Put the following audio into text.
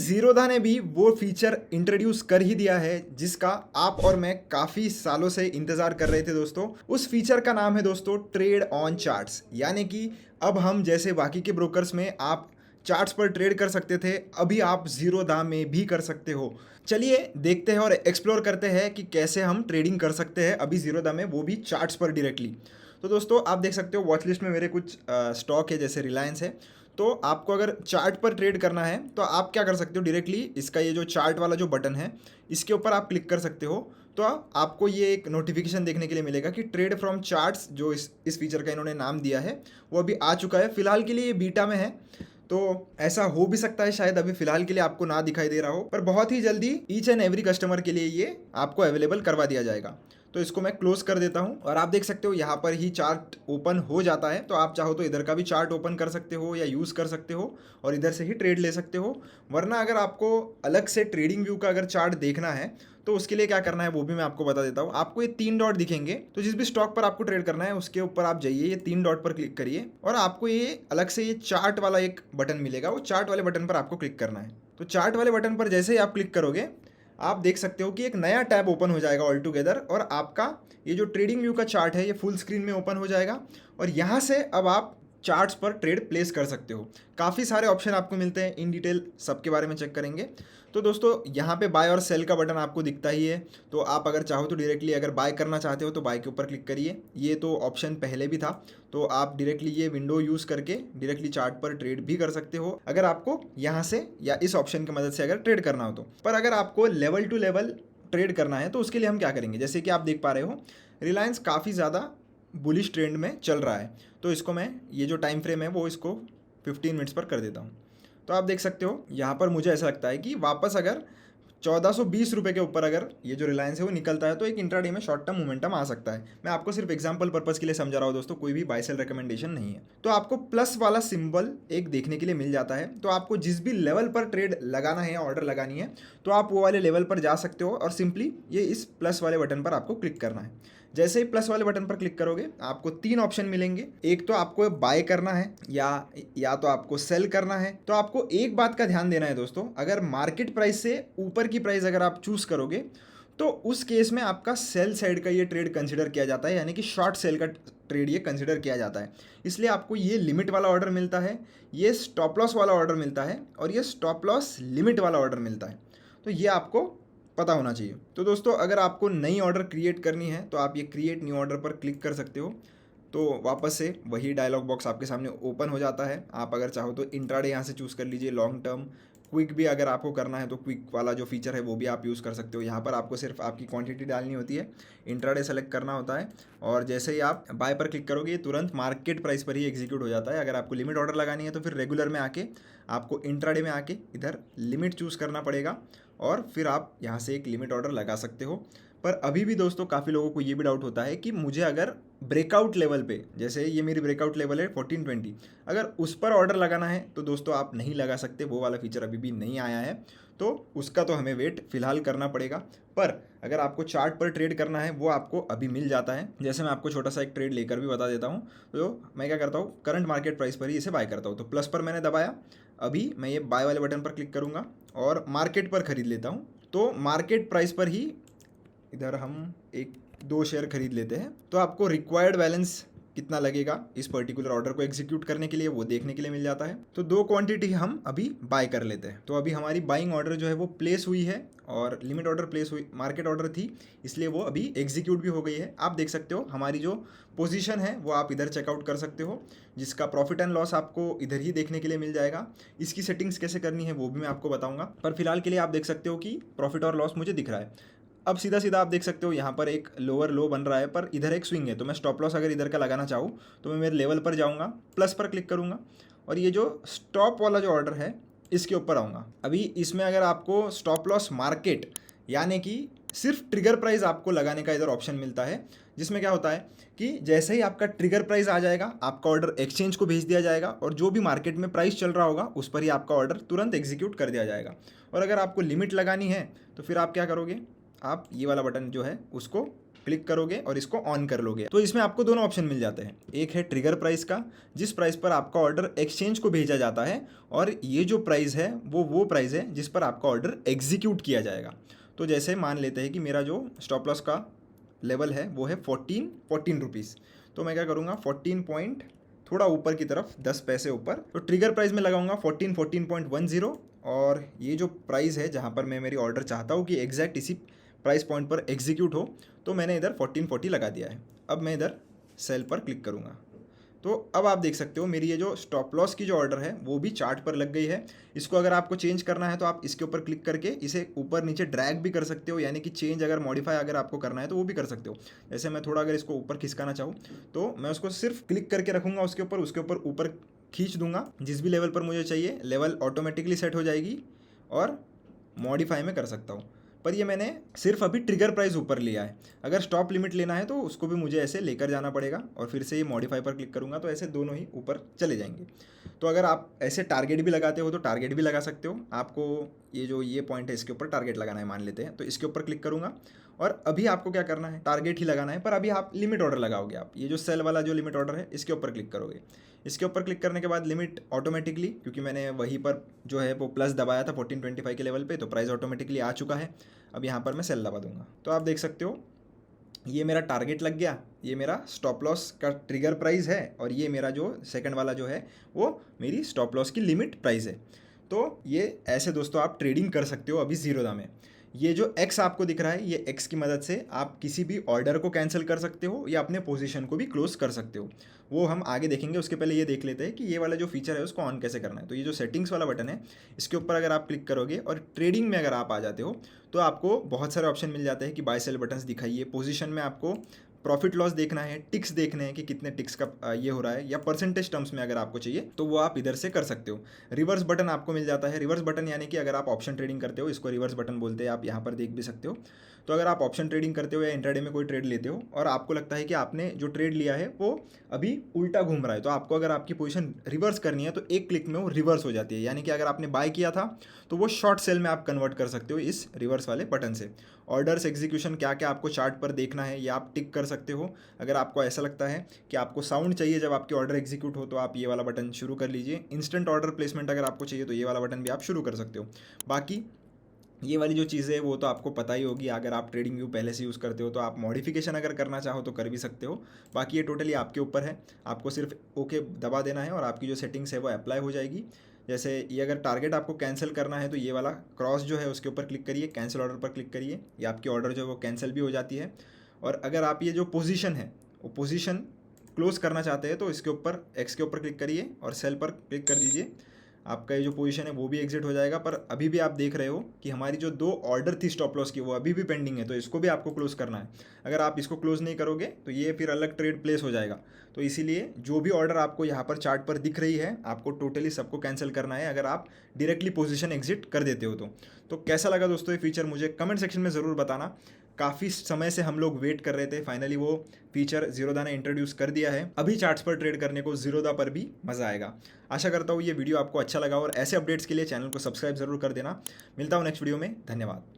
ज़ीरोधा ने भी वो फीचर इंट्रोड्यूस कर ही दिया है जिसका आप और मैं काफ़ी सालों से इंतज़ार कर रहे थे दोस्तों। उस फीचर का नाम है दोस्तों ट्रेड ऑन चार्ट्स, यानी कि अब हम जैसे बाकी के ब्रोकर्स में आप चार्ट्स पर ट्रेड कर सकते थे, अभी आप ज़ीरोधा में भी कर सकते हो। चलिए देखते हैं और एक्सप्लोर करते हैं कि कैसे हम ट्रेडिंग कर सकते हैं अभी ज़ीरोधा में, वो भी चार्ट्स पर डायरेक्टली। तो दोस्तों आप देख सकते हो वॉच लिस्ट में मेरे कुछ स्टॉक है, जैसे रिलायंस है। तो आपको अगर चार्ट पर ट्रेड करना है तो आप क्या कर सकते हो, डायरेक्टली इसका ये जो चार्ट वाला जो बटन है इसके ऊपर आप क्लिक कर सकते हो। तो आपको ये एक नोटिफिकेशन देखने के लिए मिलेगा कि ट्रेड फ्रॉम चार्ट्स, जो इस फीचर का इन्होंने नाम दिया है, वो अभी आ चुका है। फिलहाल के लिए ये बीटा में है, तो ऐसा हो भी सकता है शायद अभी फिलहाल के लिए आपको ना दिखाई दे रहा हो, पर बहुत ही जल्दी ईच एंड एवरी कस्टमर के लिए ये आपको अवेलेबल करवा दिया जाएगा। तो इसको मैं क्लोज कर देता हूँ और आप देख सकते हो यहाँ पर ही चार्ट ओपन हो जाता है। तो आप चाहो तो इधर का भी चार्ट ओपन कर सकते हो या यूज़ कर सकते हो और इधर से ही ट्रेड ले सकते हो। वरना अगर आपको अलग से ट्रेडिंग व्यू का अगर चार्ट देखना है तो उसके लिए क्या करना है वो भी मैं आपको बता देता हूँ। आपको ये 3 डॉट दिखेंगे, तो जिस भी स्टॉक पर आपको ट्रेड करना है उसके ऊपर आप जाइए, ये 3 डॉट पर क्लिक करिए और आपको ये अलग से ये चार्ट वाला एक बटन मिलेगा, वो चार्ट वाले बटन पर आपको क्लिक करना है। तो चार्ट वाले बटन पर जैसे ही आप क्लिक करोगे आप देख सकते हो कि एक नया टैब ओपन हो जाएगा ऑल टुगेदर, और आपका ये जो ट्रेडिंग व्यू का चार्ट है ये फुल स्क्रीन में ओपन हो जाएगा और यहाँ से अब आप चार्ट्स पर ट्रेड प्लेस कर सकते हो। काफ़ी सारे ऑप्शन आपको मिलते हैं, इन डिटेल सबके बारे में चेक करेंगे। तो दोस्तों यहाँ पे बाय और सेल का बटन आपको दिखता ही है, तो आप अगर चाहो तो डायरेक्टली अगर बाय करना चाहते हो तो बाय के ऊपर क्लिक करिए। ये तो ऑप्शन पहले भी था, तो आप डायरेक्टली ये विंडो यूज़ करके डायरेक्टली चार्ट पर ट्रेड भी कर सकते हो अगर आपको यहाँ से या इस ऑप्शन की मदद से अगर ट्रेड करना हो तो। पर अगर आपको लेवल टू लेवल ट्रेड करना है तो उसके लिए हम क्या करेंगे, जैसे कि आप देख पा रहे हो रिलायंस काफ़ी ज़्यादा बुलिश ट्रेंड में चल रहा है, तो इसको मैं ये जो टाइम फ्रेम है वो इसको 15 मिनट्स पर कर देता हूँ। तो आप देख सकते हो यहाँ पर मुझे ऐसा लगता है कि वापस अगर 1420 रुपये के ऊपर अगर ये जो रिलायंस है वो निकलता है तो एक इंट्राडे में शॉर्ट टर्म मोमेंटम आ सकता है। मैं आपको सिर्फ एग्जांपल पर्पस के लिए समझा रहा हूँ दोस्तों, कोई भी बाय सेल रिकमेंडेशन नहीं है। तो आपको प्लस वाला सिंबल एक देखने के लिए मिल जाता है, तो आपको जिस भी लेवल पर ट्रेड लगाना है या ऑर्डर लगानी है तो आप वो वाले लेवल पर जा सकते हो और सिंपली ये इस प्लस वाले बटन पर आपको क्लिक करना है। जैसे ही प्लस वाले बटन पर क्लिक करोगे आपको 3 ऑप्शन मिलेंगे। एक तो आपको बाय करना है या तो आपको सेल करना है। तो आपको एक बात का ध्यान देना है दोस्तों, अगर मार्केट प्राइस से ऊपर की प्राइस अगर आप चूज करोगे तो उस केस में आपका सेल साइड का ये ट्रेड कंसिडर किया जाता है, यानी कि शॉर्ट सेल का ट्रेड ये कंसिडर किया जाता है। इसलिए आपको ये लिमिट वाला ऑर्डर मिलता है, ये स्टॉप लॉस वाला ऑर्डर मिलता है और ये स्टॉप लॉस लिमिट वाला ऑर्डर मिलता है। तो ये आपको पता होना चाहिए। तो दोस्तों अगर आपको नई ऑर्डर क्रिएट करनी है तो आप ये क्रिएट न्यू ऑर्डर पर क्लिक कर सकते हो, तो वापस से वही डायलॉग बॉक्स आपके सामने ओपन हो जाता है। आप अगर चाहो तो इंट्राडे यहाँ से चूज़ कर लीजिए, लॉन्ग टर्म, क्विक भी अगर आपको करना है तो क्विक वाला जो फीचर है वो भी आप यूज़ कर सकते हो। यहाँ पर आपको सिर्फ आपकी क्वांटिटी डालनी होती है, इंट्राडे सेलेक्ट करना होता है और जैसे ही आप बाय पर क्लिक करोगे ये तुरंत मार्केट प्राइस पर ही एग्जीक्यूट हो जाता है। अगर आपको लिमिट ऑर्डर लगानी है तो फिर रेगुलर में आके आपको इंट्राडे में आके इधर लिमिट चूज़ करना पड़ेगा और फिर आप यहाँ से एक लिमिट ऑर्डर लगा सकते हो। पर अभी भी दोस्तों काफ़ी लोगों को ये भी डाउट होता है कि मुझे अगर ब्रेकआउट लेवल पे, जैसे ये मेरी ब्रेकआउट लेवल है 1420, अगर उस पर ऑर्डर लगाना है तो दोस्तों आप नहीं लगा सकते, वो वाला फीचर अभी भी नहीं आया है, तो उसका तो हमें वेट फिलहाल करना पड़ेगा। पर अगर आपको चार्ट पर ट्रेड करना है वो आपको अभी मिल जाता है। जैसे मैं आपको छोटा सा एक ट्रेड लेकर भी बता देता हूँ। तो मैं क्या करता हूँ, करंट मार्केट प्राइस पर ही इसे बाय करता हूँ। तो प्लस पर मैंने दबाया, अभी मैं ये बाय वाले बटन पर क्लिक करूँगा और मार्केट पर खरीद लेता हूँ। तो मार्केट प्राइस पर ही इधर हम 1-2 शेयर खरीद लेते हैं। तो आपको रिक्वायर्ड बैलेंस कितना लगेगा इस पर्टिकुलर ऑर्डर को एग्जीक्यूट करने के लिए वो देखने के लिए मिल जाता है। तो 2 क्वांटिटी हम अभी बाय कर लेते हैं। तो अभी हमारी बाइंग ऑर्डर जो है वो प्लेस हुई है और लिमिट ऑर्डर प्लेस हुई, मार्केट ऑर्डर थी इसलिए वो अभी एग्जीक्यूट भी हो गई है। आप देख सकते हो हमारी जो पोजीशन है वो आप इधर चेकआउट कर सकते हो, जिसका प्रॉफिट एंड लॉस आपको इधर ही देखने के लिए मिल जाएगा। इसकी सेटिंग्स कैसे करनी है वो भी मैं आपको बताऊंगा, पर फिलहाल के लिए आप देख सकते हो कि प्रॉफिट और लॉस मुझे दिख रहा है। अब सीधा सीधा आप देख सकते हो यहाँ पर एक लोअर लो बन रहा है, पर इधर एक स्विंग है। तो मैं स्टॉप लॉस अगर इधर का लगाना चाहूँ तो मैं मेरे लेवल पर जाऊँगा, प्लस पर क्लिक करूँगा और ये जो स्टॉप वाला जो ऑर्डर है इसके ऊपर आऊँगा। अभी इसमें अगर आपको स्टॉप लॉस मार्केट यानी कि सिर्फ ट्रिगर प्राइस आपको लगाने का इधर ऑप्शन मिलता है, जिसमें क्या होता है कि जैसे ही आपका ट्रिगर प्राइस आ जाएगा आपका ऑर्डर एक्सचेंज को भेज दिया जाएगा और जो भी मार्केट में प्राइस चल रहा होगा उस पर ही आपका ऑर्डर तुरंत एग्जीक्यूट कर दिया जाएगा। और अगर आपको लिमिट लगानी है तो फिर आप क्या करोगे, आप ये वाला बटन जो है उसको क्लिक करोगे और इसको ऑन कर लोगे तो इसमें आपको दोनों ऑप्शन मिल जाते हैं। एक है ट्रिगर प्राइस का, जिस प्राइस पर आपका ऑर्डर एक्सचेंज को भेजा जाता है, और ये जो प्राइस है वो प्राइस है जिस पर आपका ऑर्डर एग्जीक्यूट किया जाएगा। तो जैसे मान लेते हैं कि मेरा जो स्टॉप लॉस का लेवल है वो है 14 रुपीज़, तो मैं क्या करूँगा 14 पॉइंट थोड़ा ऊपर की तरफ 10 पैसे ऊपर, तो ट्रिगर प्राइस में लगाऊंगा 14.10, और ये जो प्राइस है जहाँ पर मैं मेरी ऑर्डर चाहता हूँ कि एग्जैक्ट इसी प्राइस पॉइंट पर एग्जीक्यूट हो, तो मैंने इधर 1440 लगा दिया है। अब मैं इधर सेल पर क्लिक करूँगा, तो अब आप देख सकते हो मेरी ये जो स्टॉप लॉस की जो ऑर्डर है वो भी चार्ट पर लग गई है। इसको अगर आपको चेंज करना है तो आप इसके ऊपर क्लिक करके इसे ऊपर नीचे ड्रैग भी कर सकते हो, यानी कि चेंज अगर मॉडिफाई अगर आपको करना है तो वो भी कर सकते हो। जैसे मैं थोड़ा अगर इसको ऊपर खिसकाना चाहूँ तो मैं उसको सिर्फ क्लिक करके रखूँगा उसके ऊपर ऊपर खींच दूंगा, जिस भी लेवल पर मुझे चाहिए लेवल ऑटोमेटिकली सेट हो जाएगी और मॉडिफाई में कर सकता हूँ। पर ये मैंने सिर्फ अभी ट्रिगर प्राइस ऊपर लिया है, अगर स्टॉप लिमिट लेना है तो उसको भी मुझे ऐसे लेकर जाना पड़ेगा और फिर से ये मॉडिफाई पर क्लिक करूँगा तो ऐसे दोनों ही ऊपर चले जाएंगे। तो अगर आप ऐसे टारगेट भी लगाते हो तो टारगेट भी लगा सकते हो। आपको ये पॉइंट है इसके ऊपर टारगेट लगाना है मान लेते हैं, तो इसके ऊपर क्लिक करूँगा और अभी आपको क्या करना है टारगेट ही लगाना है, पर अभी आप लिमिट ऑर्डर लगाओगे। आप ये जो सेल वाला जो लिमिट ऑर्डर है इसके ऊपर क्लिक करोगे। इसके ऊपर क्लिक करने के बाद लिमिट ऑटोमेटिकली, क्योंकि मैंने वहीं पर जो है वो प्लस दबाया था 1425 के लेवल पे, तो प्राइस ऑटोमेटिकली आ चुका है। अब यहाँ पर मैं सेल दबा दूंगा तो आप देख सकते हो ये मेरा टारगेट लग गया, ये मेरा स्टॉप लॉस का ट्रिगर प्राइस है और ये मेरा जो सेकंड वाला जो है वो मेरी स्टॉप लॉस की लिमिट प्राइस है। तो ये ऐसे दोस्तों आप ट्रेडिंग कर सकते हो अभी ज़ीरोधा में। ये जो एक्स आपको दिख रहा है, ये एक्स की मदद से आप किसी भी ऑर्डर को कैंसिल कर सकते हो या अपने पोजीशन को भी क्लोज कर सकते हो। वो हम आगे देखेंगे, उसके पहले ये देख लेते हैं कि ये वाला जो फीचर है उसको ऑन कैसे करना है। तो ये जो सेटिंग्स वाला बटन है इसके ऊपर अगर आप क्लिक करोगे और ट्रेडिंग में अगर आप आ जाते हो तो आपको बहुत सारे ऑप्शन मिल जाते हैं कि बाय सेल बटन्स दिखाइए, पोजीशन में आपको प्रॉफिट लॉस देखना है, टिक्स देखने हैं कि कितने टिक्स का ये हो रहा है, या परसेंटेज टर्म्स में अगर आपको चाहिए तो वो आप इधर से कर सकते हो। रिवर्स बटन आपको मिल जाता है। रिवर्स बटन यानी कि अगर आप ऑप्शन ट्रेडिंग करते हो, इसको रिवर्स बटन बोलते हैं, आप यहाँ पर देख भी सकते हो। तो अगर आप ऑप्शन ट्रेडिंग करते हो या इंट्राडे में कोई ट्रेड लेते हो और आपको लगता है कि आपने जो ट्रेड लिया है वो अभी उल्टा घूम रहा है, तो आपको अगर आपकी पोजीशन रिवर्स करनी है तो एक क्लिक में वो रिवर्स हो जाती है। यानी कि अगर आपने बाय किया था तो वो शॉर्ट सेल में आप कन्वर्ट कर सकते हो इस रिवर्स वाले बटन से। ऑर्डर्स एग्जीक्यूशन क्या क्या आपको चार्ट पर देखना है ये आप टिक कर सकते हो। अगर आपको ऐसा लगता है कि आपको साउंड चाहिए जब आपके ऑर्डर एग्जीक्यूट हो तो आप ये वाला बटन शुरू कर लीजिए। इंस्टेंट ऑर्डर प्लेसमेंट अगर आपको चाहिए तो ये वाला बटन भी आप शुरू कर सकते हो। बाकी ये वाली जो चीज़ें है वो तो आपको पता ही होगी, अगर आप ट्रेडिंग व्यू पहले से यूज़ करते हो तो आप मॉडिफिकेशन अगर करना चाहो तो कर भी सकते हो। बाकी ये टोटली आपके ऊपर है, आपको सिर्फ ओके दबा देना है और आपकी जो सेटिंग्स है वो अप्लाई हो जाएगी। जैसे ये अगर टारगेट आपको कैंसिल करना है तो ये वाला क्रॉस जो है उसके ऊपर क्लिक करिए, कैंसिल ऑर्डर पर क्लिक करिए, ये आपकी ऑर्डर जो है वो कैंसिल भी हो जाती है। और अगर आप ये जो पोजीशन है वो पोजीशन क्लोज करना चाहते हैं तो इसके ऊपर एक्स के ऊपर क्लिक करिए और सेल पर क्लिक कर दीजिए, आपका ये जो पोजीशन है वो भी एग्जिट हो जाएगा। पर अभी भी आप देख रहे हो कि हमारी जो 2 ऑर्डर थी स्टॉप लॉस की वो अभी भी पेंडिंग है, तो इसको भी आपको क्लोज करना है। अगर आप इसको क्लोज नहीं करोगे तो ये फिर अलग ट्रेड प्लेस हो जाएगा। तो इसीलिए जो भी ऑर्डर आपको यहाँ पर चार्ट पर दिख रही है आपको टोटली सबको कैंसिल करना है अगर आप डायरेक्टली पोजीशन एग्जिट कर देते हो तो कैसा लगा दोस्तों ये फीचर मुझे कमेंट सेक्शन में ज़रूर बताना। काफ़ी समय से हम लोग वेट कर रहे थे, फाइनली वो फीचर ज़ीरोधा ने इंट्रोड्यूस कर दिया है। अभी चार्ट्स पर ट्रेड करने को ज़ीरोधा पर भी मज़ा आएगा। आशा करता हूँ ये वीडियो आपको अच्छा लगा और ऐसे अपडेट्स के लिए चैनल को सब्सक्राइब ज़रूर कर देना। मिलता हूँ नेक्स्ट वीडियो में, धन्यवाद।